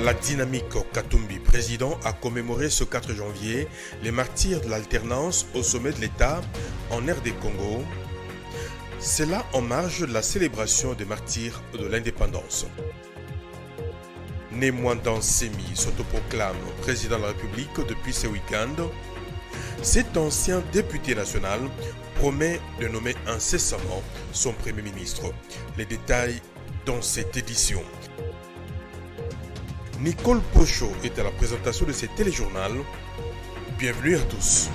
La dynamique Katumbi, président, a commémoré ce 4 janvier les martyrs de l'alternance au sommet de l'État en RD Congo. C'est là en marge de la célébration des martyrs de l'indépendance. Némoindan Semi s'autoproclame président de la République depuis ce week-end. Cet ancien député national promet de nommer incessamment son Premier ministre. Les détails dans cette édition. Nicole Pochot est à la présentation de ce téléjournal. Bienvenue à tous.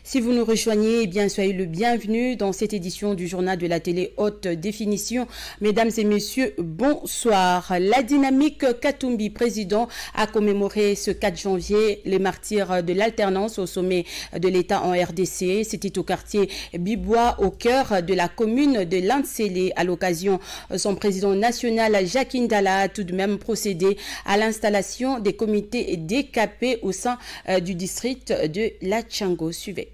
Si vous nous rejoignez, eh bien, soyez le bienvenu dans cette édition du journal de la télé haute définition. Mesdames et messieurs, bonsoir. La dynamique Katumbi, président, a commémoré ce 4 janvier les martyrs de l'alternance au sommet de l'État en RDC. C'était au quartier Bibois, au cœur de la commune de Lantsélé. À l'occasion, son président national, Jacques Ndala, a tout de même procédé à l'installation des comités DKP au sein du district de la Tchango. Suivez.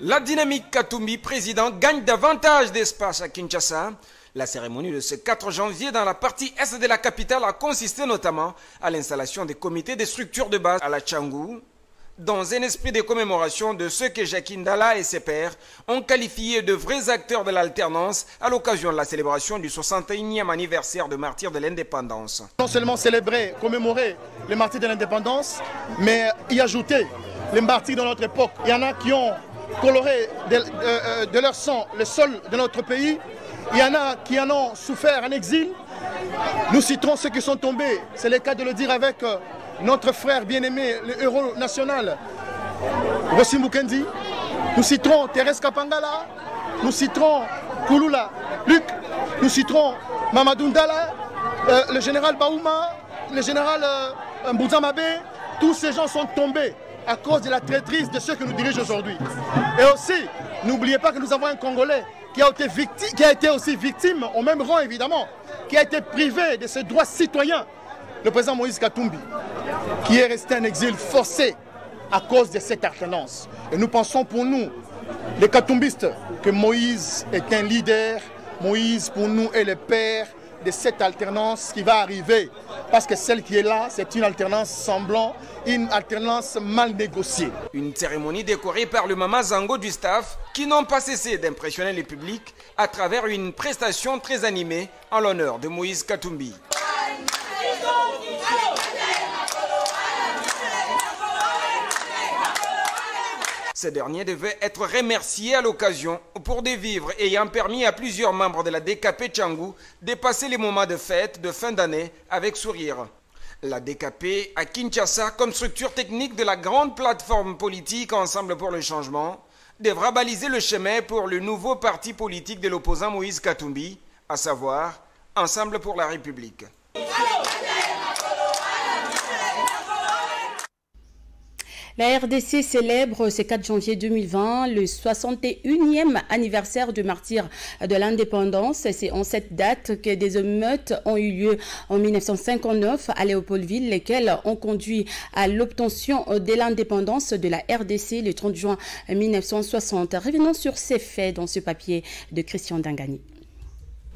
La dynamique Katumbi, président, gagne davantage d'espace à Kinshasa. La cérémonie de ce 4 janvier dans la partie est de la capitale a consisté notamment à l'installation des comités des structures de base à la Tchango, dans un esprit de commémoration de ceux que Jacques Ndala et ses pairs ont qualifiés de vrais acteurs de l'alternance à l'occasion de la célébration du 61e anniversaire de martyrs de l'indépendance. Non seulement célébrer, commémorer les martyrs de l'indépendance, mais y ajouter les martyrs de notre époque. Il y en a qui ont coloré de leur sang le sol de notre pays. Il y en a qui en ont souffert en exil. Nous citerons ceux qui sont tombés. C'est le cas de le dire avec notre frère bien-aimé, le héros national, Rossi Mukendi. Nous citerons Thérèse Kapangala. Nous citerons Kouloula Luc. Nous citerons Mamadou Ndala, le général Baouma, le général Mbouzamabe. Tous ces gens sont tombés à cause de la traîtrise de ceux que nous dirigeons aujourd'hui. Et aussi, n'oubliez pas que nous avons un Congolais qui a été aussi victime, au même rang évidemment, qui a été privé de ses droits citoyens, le président Moïse Katumbi, qui est resté en exil forcé à cause de cette alternance. Et nous pensons pour nous, les Katumbistes, que Moïse est un leader, Moïse pour nous est le père de cette alternance qui va arriver. Parce que celle qui est là, c'est une alternance semblant, une alternance mal négociée. Une cérémonie décorée par le Mama Zango du staff qui n'ont pas cessé d'impressionner le public à travers une prestation très animée en l'honneur de Moïse Katumbi. Ce dernier devait être remercié à l'occasion pour des vivres ayant permis à plusieurs membres de la DKP Tchango de passer les moments de fête de fin d'année avec sourire. La DKP à Kinshasa, comme structure technique de la grande plateforme politique Ensemble pour le changement, devra baliser le chemin pour le nouveau parti politique de l'opposant Moïse Katumbi, à savoir Ensemble pour la République. La RDC célèbre ce 4 janvier 2020 le 61e anniversaire du martyr de l'indépendance. C'est en cette date que des émeutes ont eu lieu en 1959 à Léopoldville, lesquelles ont conduit à l'obtention de l'indépendance de la RDC le 30 juin 1960. Revenons sur ces faits dans ce papier de Christian Dangani.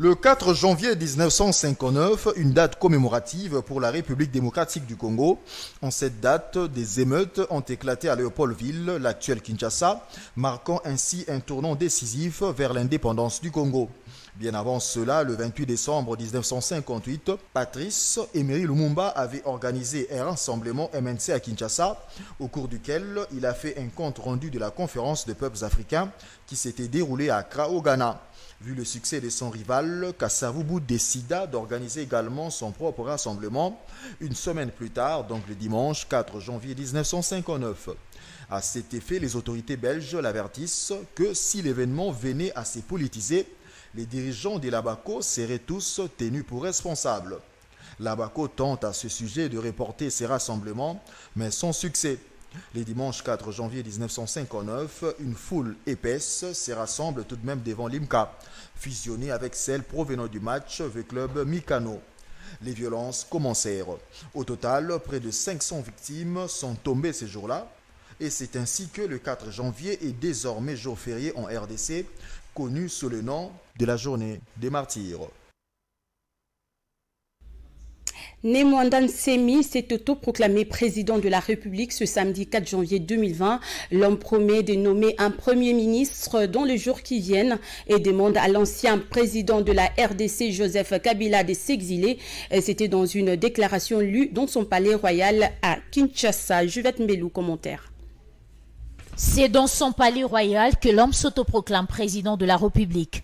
Le 4 janvier 1959, une date commémorative pour la République démocratique du Congo. En cette date, des émeutes ont éclaté à Léopoldville, l'actuel Kinshasa, marquant ainsi un tournant décisif vers l'indépendance du Congo. Bien avant cela, le 28 décembre 1958, Patrice Emery Lumumba avait organisé un rassemblement MNC à Kinshasa, au cours duquel il a fait un compte rendu de la conférence des peuples africains qui s'était déroulée à Accra au Ghana. Vu le succès de son rival, Kasavubu décida d'organiser également son propre rassemblement une semaine plus tard, donc le dimanche 4 janvier 1959. À cet effet, les autorités belges l'avertissent que si l'événement venait à se politiser, Les dirigeants de l'ABACO seraient tous tenus pour responsables. L'ABACO tente à ce sujet de reporter ces rassemblements, mais sans succès. Le dimanche 4 janvier 1959, une foule épaisse se rassemble tout de même devant l'IMCA, fusionnée avec celle provenant du match avec le club Mikano. Les violences commencèrent. Au total, près de 500 victimes sont tombées ce jour-là. Et c'est ainsi que le 4 janvier est désormais jour férié en RDC, connu sous le nom de la journée des martyrs. Nemwanda Nsemi s'est autoproclamé président de la République ce samedi 4 janvier 2020. L'homme promet de nommer un premier ministre dans les jours qui viennent et demande à l'ancien président de la RDC, Joseph Kabila, de s'exiler. C'était dans une déclaration lue dans son palais royal à Kinshasa. Juliette Mbelou, commentaire. C'est dans son palais royal que l'homme s'autoproclame président de la République.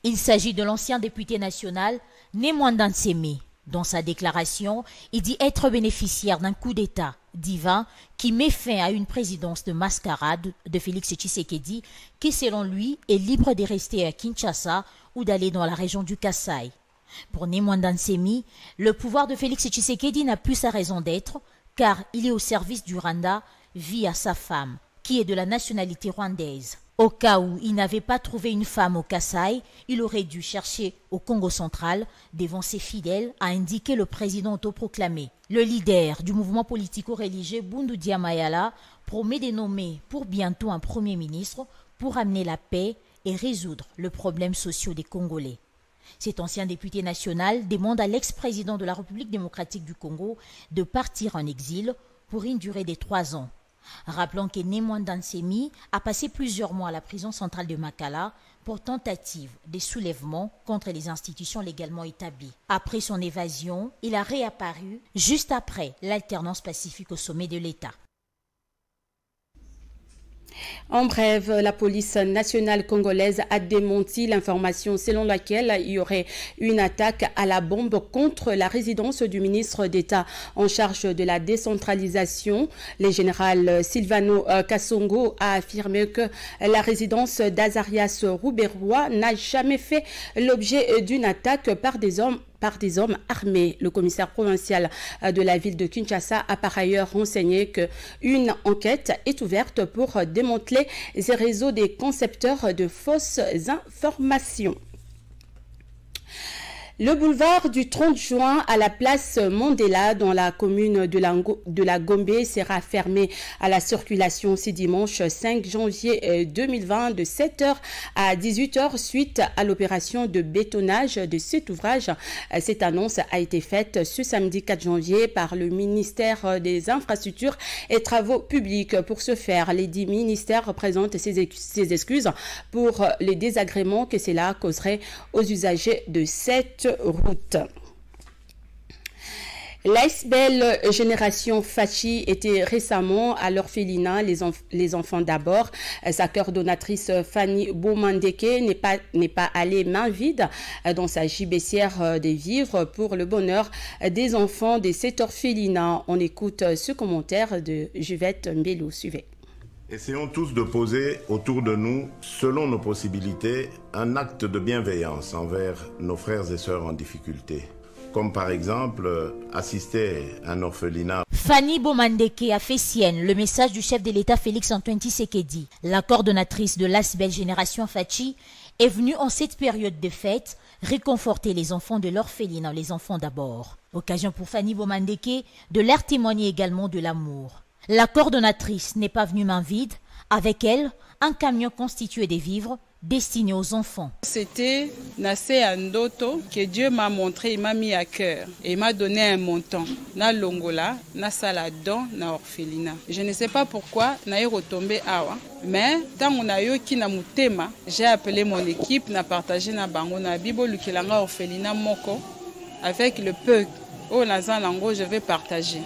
Il s'agit de l'ancien député national Nemwanda Nsemi. Dans sa déclaration, il dit être bénéficiaire d'un coup d'État divin qui met fin à une présidence de mascarade de Félix Tshisekedi qui, selon lui, est libre de rester à Kinshasa ou d'aller dans la région du Kasaï. Pour Nemwanda Nsemi, le pouvoir de Félix Tshisekedi n'a plus sa raison d'être car il est au service du Rwanda via sa femme, qui est de la nationalité rwandaise. Au cas où il n'avait pas trouvé une femme au Kasaï, il aurait dû chercher au Congo central, devant ses fidèles, a indiqué le président autoproclamé. Le leader du mouvement politico-religieux Bundu Dia Mayala promet de nommer pour bientôt un premier ministre pour amener la paix et résoudre le problème social des Congolais. Cet ancien député national demande à l'ex-président de la République démocratique du Congo de partir en exil pour une durée de 3 ans. Rappelons que Nemwanda Nsemi a passé plusieurs mois à la prison centrale de Makala pour tentative de soulèvement contre les institutions légalement établies. Après son évasion, il a réapparu juste après l'alternance pacifique au sommet de l'État. En bref, la police nationale congolaise a démenti l'information selon laquelle il y aurait une attaque à la bombe contre la résidence du ministre d'État en charge de la décentralisation. Le général Silvano Kasongo a affirmé que la résidence d'Azarias Rouberois n'a jamais fait l'objet d'une attaque par des hommes armés. Le commissaire provincial de la ville de Kinshasa a par ailleurs renseigné qu'une enquête est ouverte pour démanteler ces réseaux des concepteurs de fausses informations. Le boulevard du 30 juin à la place Mandela dans la commune de la Gombe sera fermé à la circulation ce dimanche 5 janvier 2020 de 7h à 18h suite à l'opération de bétonnage de cet ouvrage. Cette annonce a été faite ce samedi 4 janvier par le ministère des Infrastructures et Travaux Publics. Pour ce faire, les 10 ministères présentent ses excuses pour les désagréments que cela causerait aux usagers de cette route. L'ASBEL Génération Fachi était récemment à l'orphelinat les enfants d'abord. Sa coordonnatrice Fanny Bomandeke n'est pas allée main vide dans sa gibecière des vivres pour le bonheur des enfants de cet orphelinat. On écoute ce commentaire de Juliette Mbelou. Suivez. Essayons tous de poser autour de nous, selon nos possibilités, un acte de bienveillance envers nos frères et sœurs en difficulté. Comme par exemple, assister à un orphelinat. Fanny Bomandeke a fait sienne le message du chef de l'État Félix-Antoine Tshisekedi. La coordonnatrice de l'ASBEL Génération Fachi est venue en cette période de fête réconforter les enfants de l'orphelinat, les enfants d'abord. Occasion pour Fanny Bomandeke de leur témoigner également de l'amour. La coordonnatrice n'est pas venue main vide. Avec elle, un camion constitué de vivres destinés aux enfants. C'était Nassé Andoto que Dieu m'a montré, il m'a mis à cœur et il m'a donné un montant. Na Longola, na Saladon, na orphelinat. Je ne sais pas pourquoi, na retombé awa. Mais tant on a eu qui na mutema, j'ai appelé mon équipe, na partagé na bango na bibo lukilanga orphelinat moko avec le peu au Nazan Lango, je vais partager.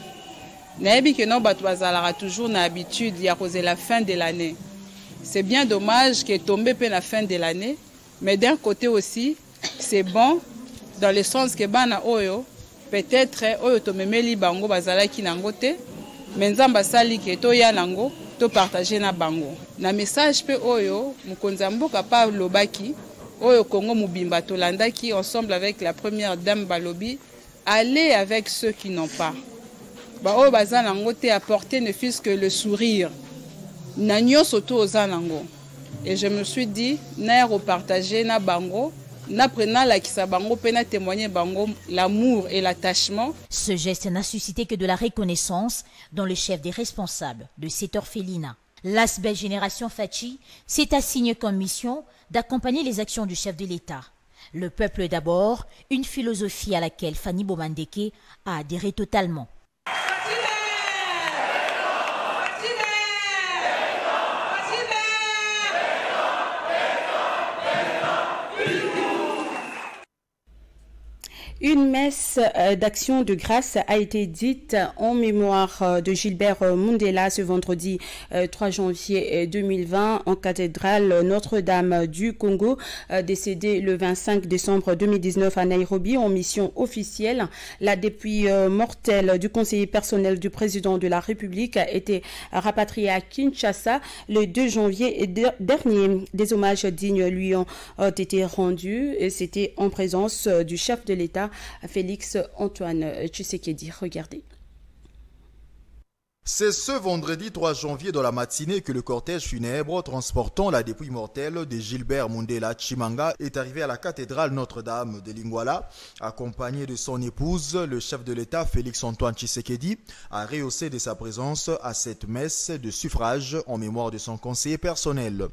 Naebi que non batouazalara toujours na habitude y a causé la fin de l'année. C'est bien dommage qu'elle tombe à la fin de l'année, mais d'un côté aussi, c'est bon dans le sens que bana oyo peut-être oyo tomemeli bango bazala ki nangote, mais nzamba sali ke to ya nango to partager na bango. Na message pe oyo mukonza mboka pa lobaki Au Congo Mubimba Tolanda qui, ensemble avec la première dame Balobi, allait avec ceux qui n'ont pas. Au Bazan te apporter ne fût-ce que le sourire. Nagno soto aux Zanango. Et je me suis dit, na repartager na bango, na prena la kisabango, pena témoigner bango l'amour et l'attachement. Ce geste n'a suscité que de la reconnaissance dans le chef des responsables de cette orphelinat. L'AS Belle Génération Fachi s'est assigné comme mission d'accompagner les actions du chef de l'État. Le peuple d'abord, une philosophie à laquelle Fanny Bomandeke a adhéré totalement. Une messe d'action de grâce a été dite en mémoire de Gilbert Mundela ce vendredi 3 janvier 2020 en cathédrale Notre-Dame du Congo, décédé le 25 décembre 2019 à Nairobi en mission officielle. La dépouille mortelle du conseiller personnel du président de la République a été rapatriée à Kinshasa le 2 janvier dernier. Des hommages dignes lui ont été rendus et c'était en présence du chef de l'État Félix Antoine Tshisekedi. Regardez. C'est ce vendredi 3 janvier dans la matinée que le cortège funèbre transportant la dépouille mortelle de Gilbert Mundela Tshimanga est arrivé à la cathédrale Notre-Dame de Lingwala. Accompagné de son épouse, le chef de l'État Félix Antoine Tshisekedi a rehaussé de sa présence à cette messe de suffrage en mémoire de son conseiller personnel.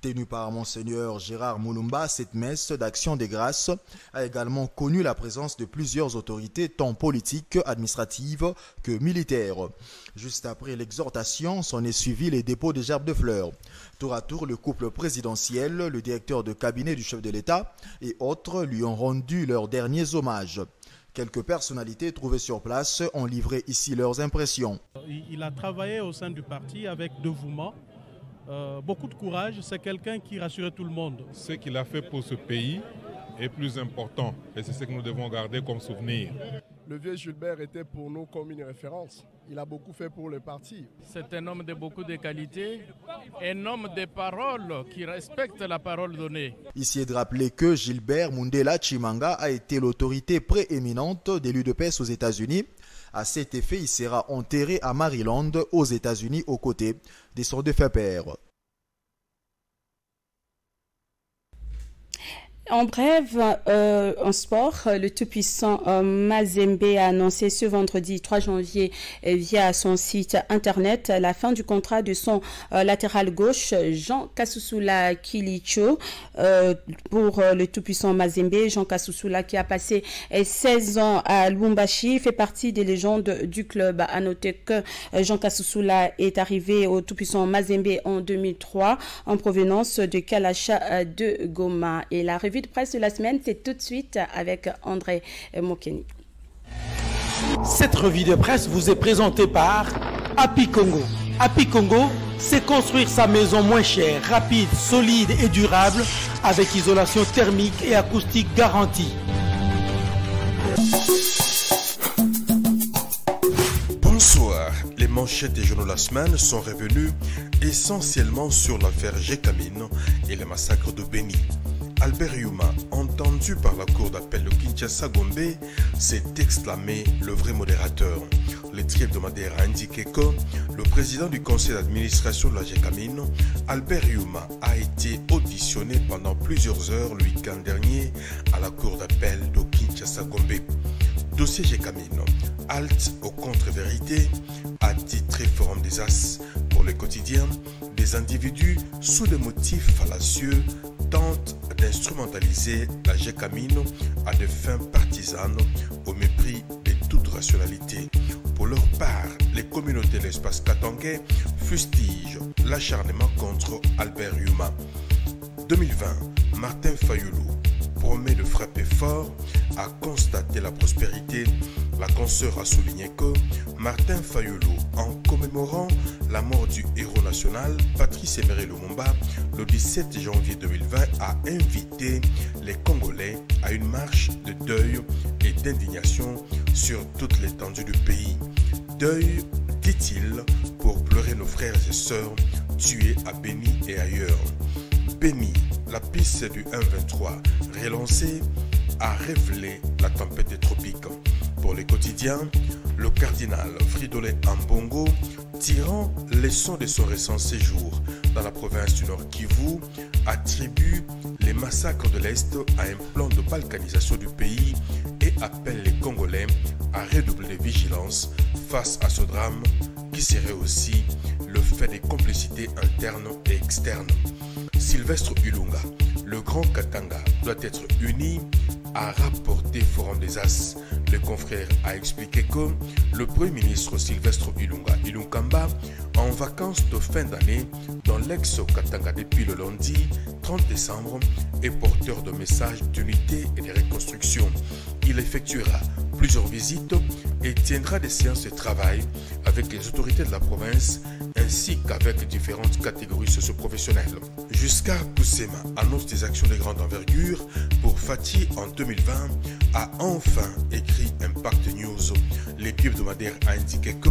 Tenue par Monseigneur Gérard Moulumba, cette messe d'action des grâces a également connu la présence de plusieurs autorités tant politiques, administratives que militaires. Juste après l'exhortation, s'en est suivi les dépôts de gerbes de fleurs. Tour à tour, le couple présidentiel, le directeur de cabinet du chef de l'État et autres lui ont rendu leurs derniers hommages. Quelques personnalités trouvées sur place ont livré ici leurs impressions. Il a travaillé au sein du parti avec dévouement. Beaucoup de courage, c'est quelqu'un qui rassurait tout le monde. Ce qu'il a fait pour ce pays est plus important et c'est ce que nous devons garder comme souvenir. Le vieux Gilbert était pour nous comme une référence. Il a beaucoup fait pour le parti. C'est un homme de beaucoup de qualités, un homme de parole qui respecte la parole donnée. Ici est de rappeler que Gilbert Mundela Tshimanga a été l'autorité prééminente des l'UDPS aux États-Unis. À cet effet, il sera enterré à Maryland, aux États-Unis, aux côtés de son défunt père. En bref, en sport, le tout-puissant Mazembe a annoncé ce vendredi 3 janvier via son site internet la fin du contrat de son latéral gauche Jean Kasusula Kilicho. Pour le tout-puissant Mazembe, Jean Kasusula qui a passé 16 ans à Lubumbashi fait partie des légendes du club. À noter que Jean Kasusula est arrivé au tout-puissant Mazembe en 2003 en provenance de Kalacha de Goma. Et la revue de presse de la semaine, c'est tout de suite avec André Mokeni. Cette revue de presse vous est présentée par Happy Congo. Happy Congo, c'est construire sa maison moins chère, rapide, solide et durable avec isolation thermique et acoustique garantie. Bonsoir. Les manchettes des journaux de la semaine sont revenues essentiellement sur l'affaire Gécamine et le massacre de Beni. Albert Yuma, entendu par la cour d'appel de Kinshasa-Gombe, s'est exclamé le vrai modérateur. L'étri hebdomadaire a indiqué que le président du conseil d'administration de la Gécamine, Albert Yuma, a été auditionné pendant plusieurs heures le week-end dernier à la cour d'appel de Kinshasa-Gombe. Dossier Gécamine, halte aux contre-vérités, a titré Forum des As pour le quotidien. Des individus sous des motifs fallacieux tentent d'instrumentaliser la Gécamine à des fins partisanes au mépris de toute rationalité. Pour leur part, les communautés de l'espace katangais fustigent l'acharnement contre Albert Yuma. 2020, Martin Fayoulou promet de frapper fort, a constaté la prospérité. La consoeur a souligné que Martin Fayoulou, en commémorant la mort du héros national Patrice Emery Lumumba le 17 janvier 2020, a invité les Congolais à une marche de deuil et d'indignation sur toute l'étendue du pays. Deuil, dit-il, pour pleurer nos frères et sœurs tués à Beni et ailleurs. Béni, la piste du 1-23 relancée, a révélé la tempête des tropiques. Pour les quotidiens, le cardinal Fridolin Ambongo, tirant leçon de son récent séjour dans la province du Nord Kivu, attribue les massacres de l'Est à un plan de balkanisation du pays et appelle les Congolais à redoubler de vigilance face à ce drame qui serait aussi le fait des complicités internes et externes. Sylvestre Ilunga, le grand Katanga doit être uni, a rapporté Forum des As. Le confrère a expliqué que le Premier ministre Sylvestre Ilunkamba, en vacances de fin d'année dans l'ex-Katanga depuis le lundi 30 décembre, est porteur de messages d'unité et de reconstruction. Il effectuera plusieurs visites et tiendra des séances de travail avec les autorités de la province ainsi qu'avec différentes catégories socio-professionnelles. Jusqu'à Kusema annonce des actions de grande envergure pour Fatih en 2020, a enfin écrit Impact News. L'équipe hebdomadaire a indiqué que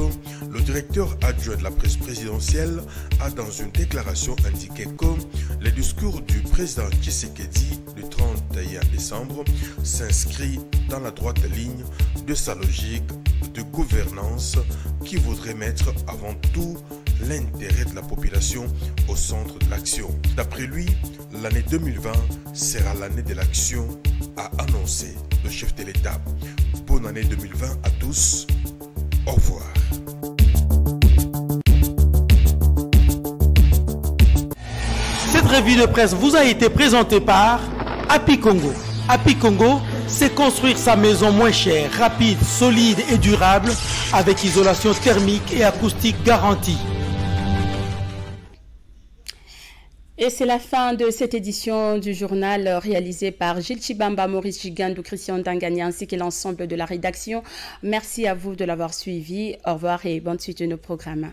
le directeur adjoint de la presse présidentielle a dans une déclaration indiqué que le discours du président Tshisekedi du 31 décembre s'inscrit dans la droite ligne de sa logique de gouvernance qui voudrait mettre avant tout l'intérêt de la population au centre de l'action. D'après lui, l'année 2020 sera l'année de l'action, a annoncé le chef de l'État. Bonne année 2020 à tous. Au revoir. Cette revue de presse vous a été présentée par Happy Congo. Happy Congo, c'est construire sa maison moins chère, rapide, solide et durable avec isolation thermique et acoustique garantie. Et c'est la fin de cette édition du journal réalisée par Gilles Chibamba, Maurice Gigandou, Christian Dangani ainsi que l'ensemble de la rédaction. Merci à vous de l'avoir suivi. Au revoir et bonne suite de nos programmes.